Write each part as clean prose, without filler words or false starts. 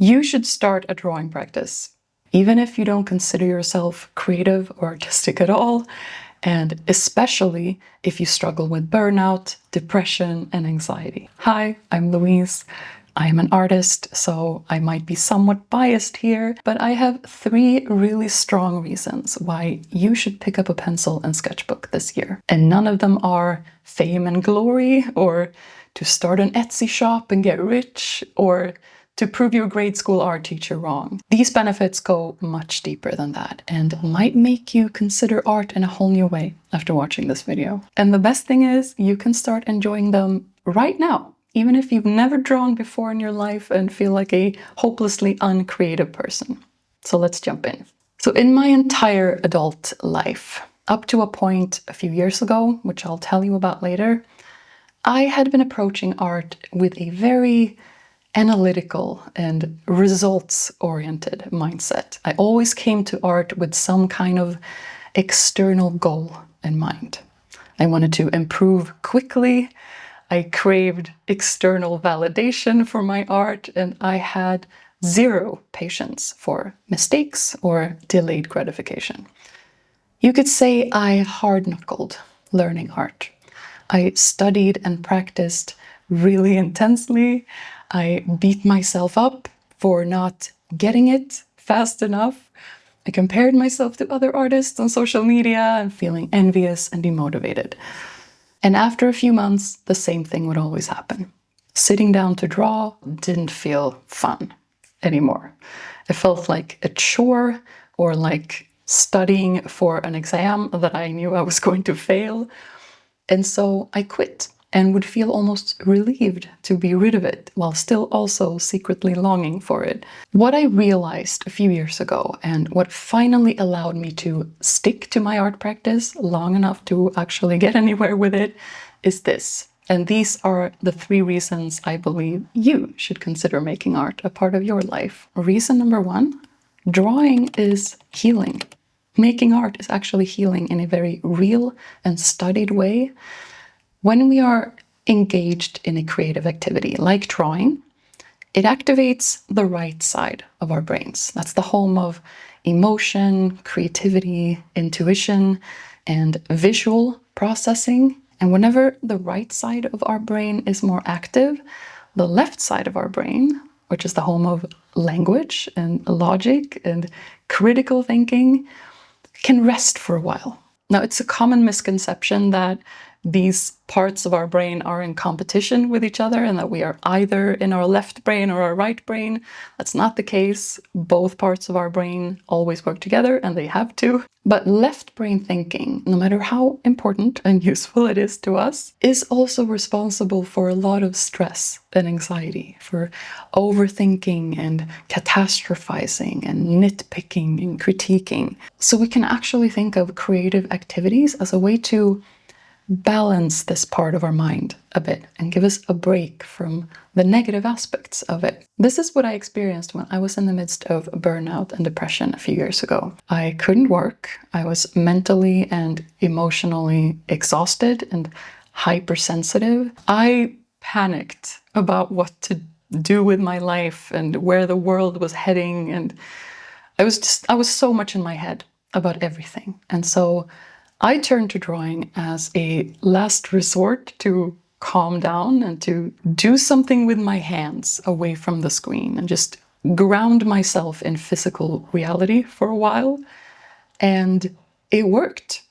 You should start a drawing practice, even if you don't consider yourself creative or artistic at all, and especially if you struggle with burnout, depression, and anxiety. Hi, I'm Louise. I am an artist, so I might be somewhat biased here, but I have 3 really strong reasons why you should pick up a pencil and sketchbook this year. And none of them are fame and glory, or to start an Etsy shop and get rich, or to prove your grade school art teacher wrong. These benefits go much deeper than that and might make you consider art in a whole new way after watching this video. And the best thing is, you can start enjoying them right now, even if you've never drawn before in your life and feel like a hopelessly uncreative person. So let's jump in. So in my entire adult life, up to a point a few years ago, which I'll tell you about later, I had been approaching art with a very analytical and results-oriented mindset. I always came to art with some kind of external goal in mind. I wanted to improve quickly. I craved external validation for my art, and I had zero patience for mistakes or delayed gratification. You could say I hard-knuckled learning art. I studied and practiced really intensely. I beat myself up for not getting it fast enough. I compared myself to other artists on social media and feeling envious and demotivated. And after a few months, the same thing would always happen. Sitting down to draw didn't feel fun anymore. It felt like a chore, or like studying for an exam that I knew I was going to fail. And so I quit and would feel almost relieved to be rid of it, while still also secretly longing for it. What I realized a few years ago, and what finally allowed me to stick to my art practice long enough to actually get anywhere with it, is this. And these are the 3 reasons I believe you should consider making art a part of your life. Reason number 1, drawing is healing. Making art is actually healing in a very real and studied way. When we are engaged in a creative activity like drawing, it activates the right side of our brains. That's the home of emotion, creativity, intuition, and visual processing. And whenever the right side of our brain is more active, the left side of our brain, which is the home of language and logic and critical thinking, can rest for a while. Now, it's a common misconception that these parts of our brain are in competition with each other and that we are either in our left brain or our right brain. That's not the case. Both parts of our brain always work together, and they have to. But left brain thinking, no matter how important and useful it is to us, is also responsible for a lot of stress and anxiety, for overthinking and catastrophizing and nitpicking and critiquing. So we can actually think of creative activities as a way to balance this part of our mind a bit and give us a break from the negative aspects of it. This is what I experienced when I was in the midst of burnout and depression a few years ago. I couldn't work. I was mentally and emotionally exhausted and hypersensitive. I panicked about what to do with my life and where the world was heading, and I was so much in my head about everything. And so I turned to drawing as a last resort to calm down and to do something with my hands away from the screen and just ground myself in physical reality for a while. And it worked.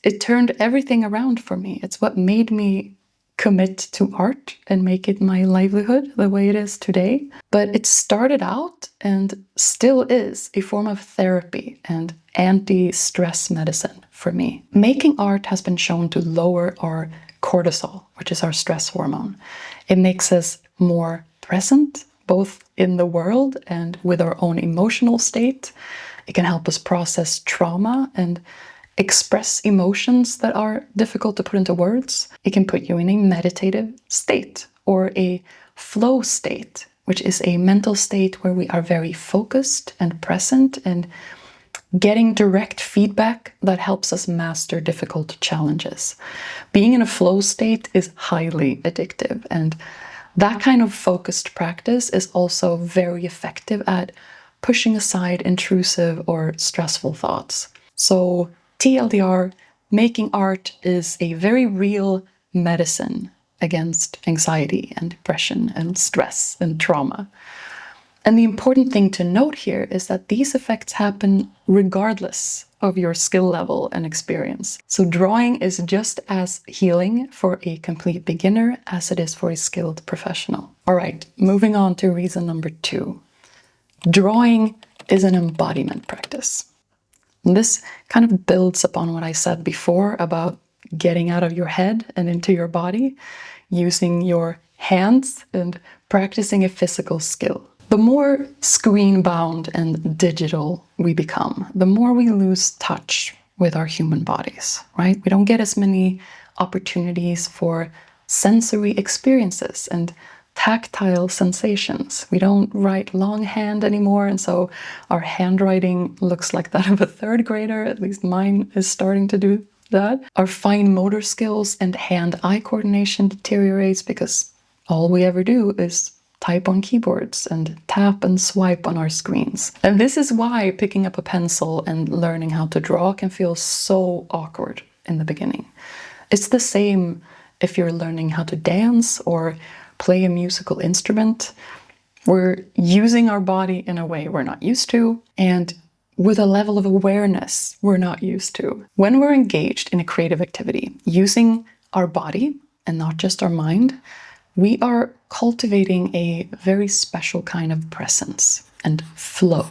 It turned everything around for me. It's what made me commit to art and make it my livelihood the way it is today. But it started out and still is a form of therapy and anti-stress medicine for me. Making art has been shown to lower our cortisol, which is our stress hormone. It makes us more present, both in the world and with our own emotional state. It can help us process trauma and express emotions that are difficult to put into words. It can put you in a meditative state or a flow state, which is a mental state where we are very focused and present and getting direct feedback that helps us master difficult challenges. Being in a flow state is highly addictive, and That kind of focused practice is also very effective at pushing aside intrusive or stressful thoughts. So, TLDR, making art is a very real medicine against anxiety and depression and stress and trauma. And the important thing to note here is that these effects happen regardless of your skill level and experience. So drawing is just as healing for a complete beginner as it is for a skilled professional. All right, moving on to reason number 2. Drawing is an embodiment practice. And this kind of builds upon what I said before about getting out of your head and into your body, using your hands and practicing a physical skill. The more screen-bound and digital we become, the more we lose touch with our human bodies, right? We don't get as many opportunities for sensory experiences and tactile sensations. We don't write longhand anymore, and so our handwriting looks like that of a third grader. At least mine is starting to do that. Our fine motor skills and hand-eye coordination deteriorates because all we ever do is type on keyboards and tap and swipe on our screens. And this is why picking up a pencil and learning how to draw can feel so awkward in the beginning. It's the same if you're learning how to dance or play a musical instrument. We're using our body in a way we're not used to, and with a level of awareness we're not used to. When we're engaged in a creative activity, using our body and not just our mind, we are cultivating a very special kind of presence and flow.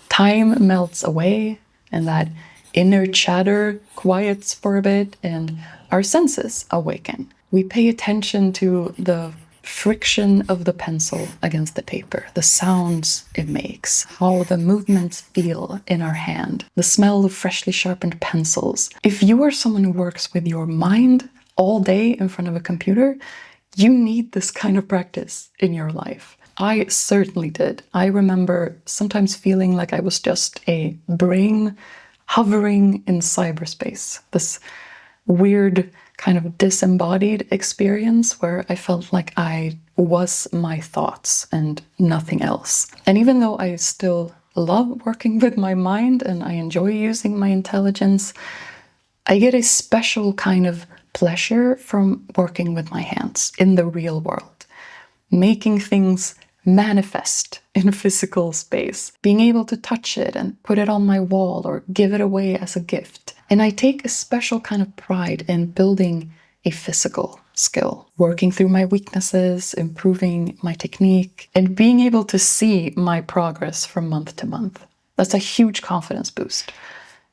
Time melts away, and that inner chatter quiets for a bit, and our senses awaken. We pay attention to the friction of the pencil against the paper, the sounds it makes, how the movements feel in our hand, the smell of freshly sharpened pencils. If you are someone who works with your mind all day in front of a computer, you need this kind of practice in your life. I certainly did. I remember sometimes feeling like I was just a brain hovering in cyberspace. This weird kind of disembodied experience where I felt like I was my thoughts and nothing else. And even though I still love working with my mind and I enjoy using my intelligence, I get a special kind of pleasure from working with my hands in the real world, making things manifest in physical space, being able to touch it and put it on my wall or give it away as a gift. And I take a special kind of pride in building a physical skill, working through my weaknesses, improving my technique, and being able to see my progress from month to month. That's a huge confidence boost.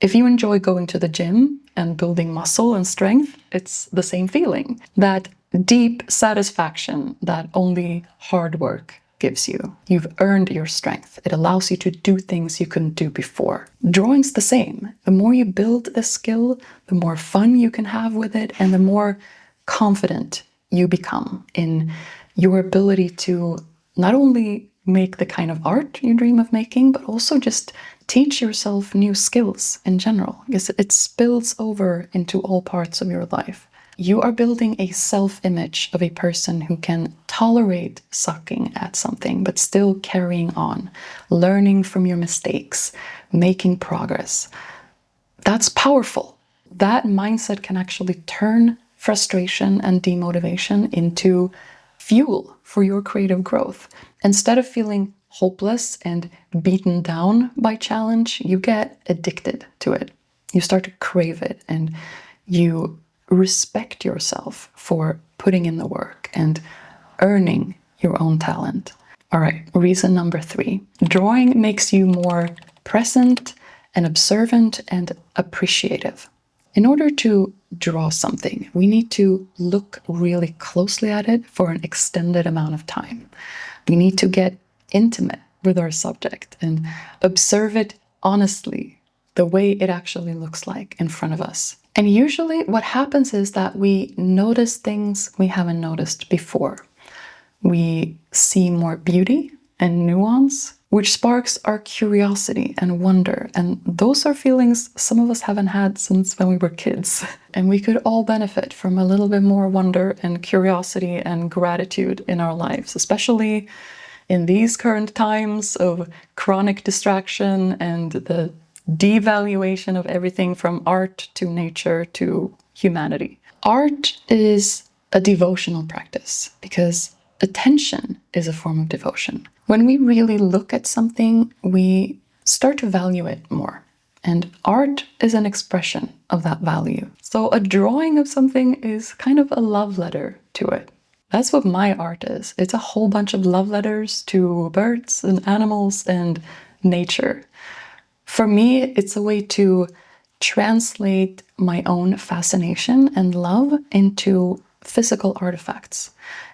If you enjoy going to the gym and building muscle and strength, it's the same feeling. That deep satisfaction that only hard work gives you. You've earned your strength. It allows you to do things you couldn't do before. Drawing's the same. The more you build the skill, the more fun you can have with it, and the more confident you become in your ability to not only make the kind of art you dream of making, but also just teach yourself new skills in general, because it spills over into all parts of your life. You are building a self-image of a person who can tolerate sucking at something, but still carrying on, learning from your mistakes, making progress. That's powerful. That mindset can actually turn frustration and demotivation into fuel for your creative growth. Instead of feeling hopeless and beaten down by challenge, you get addicted to it. You start to crave it, and you respect yourself for putting in the work and earning your own talent. All right, reason number 3. Drawing makes you more present and observant and appreciative. In order to draw something, we need to look really closely at it for an extended amount of time. We need to get intimate with our subject and observe it honestly, the way it actually looks like in front of us. And usually what happens is that we notice things we haven't noticed before. We see more beauty and nuance. which sparks our curiosity and wonder. And those are feelings some of us haven't had since when we were kids. And we could all benefit from a little bit more wonder and curiosity and gratitude in our lives, especially in these current times of chronic distraction and the devaluation of everything from art to nature to humanity. Art is a devotional practice because attention is a form of devotion. When we really look at something, we start to value it more. And art is an expression of that value. So a drawing of something is kind of a love letter to it. That's what my art is. It's a whole bunch of love letters to birds and animals and nature. For me, it's a way to translate my own fascination and love into physical artifacts.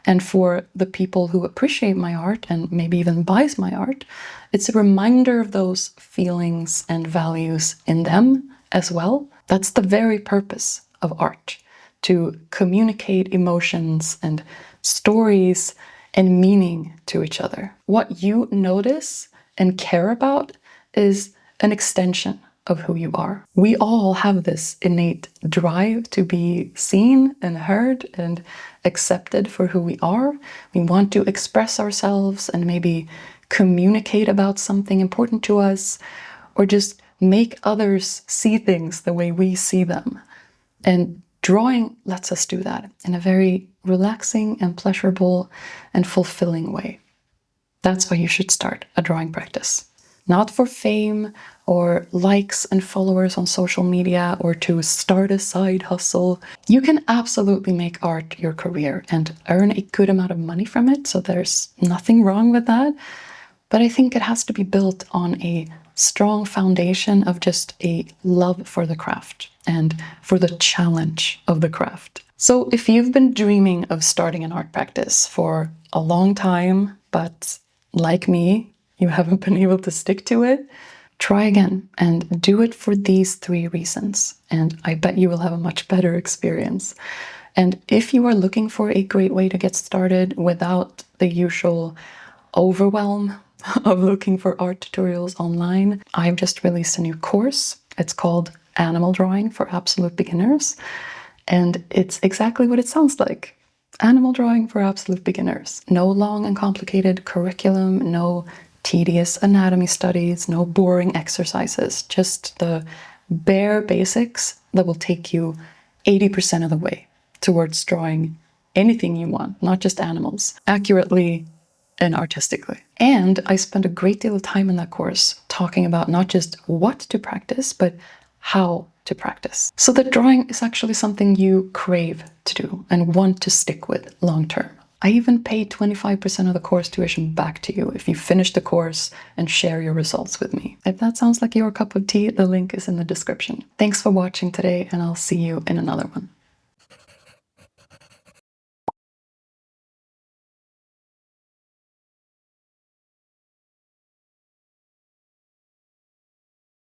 And for the people who appreciate my art and maybe even buys my art, it's a reminder of those feelings and values in them as well. That's the very purpose of art, to communicate emotions and stories and meaning to each other. What you notice and care about is an extension of who you are. We all have this innate drive to be seen and heard and accepted for who we are. We want to express ourselves and maybe communicate about something important to us, or just make others see things the way we see them. And drawing lets us do that in a very relaxing and pleasurable and fulfilling way. That's why you should start a drawing practice. Not for fame or likes and followers on social media or to start a side hustle. You can absolutely make art your career and earn a good amount of money from it, so there's nothing wrong with that. But I think it has to be built on a strong foundation of just a love for the craft and for the challenge of the craft. So if you've been dreaming of starting an art practice for a long time, but like me, you haven't been able to stick to it, try again and do it for these 3 reasons. And I bet you will have a much better experience. And if you are looking for a great way to get started without the usual overwhelm of looking for art tutorials online, I've just released a new course. It's called Animal Drawing for Absolute Beginners. And it's exactly what it sounds like. Animal drawing for absolute beginners. No long and complicated curriculum, no tedious anatomy studies, no boring exercises, just the bare basics that will take you 80% of the way towards drawing anything you want, not just animals, accurately and artistically. And I spent a great deal of time in that course talking about not just what to practice, but how to practice. So that drawing is actually something you crave to do and want to stick with long term. I even paid 25% of the course tuition back to you if you finish the course and share your results with me. If that sounds like your cup of tea, the link is in the description. Thanks for watching today, and I'll see you in another one.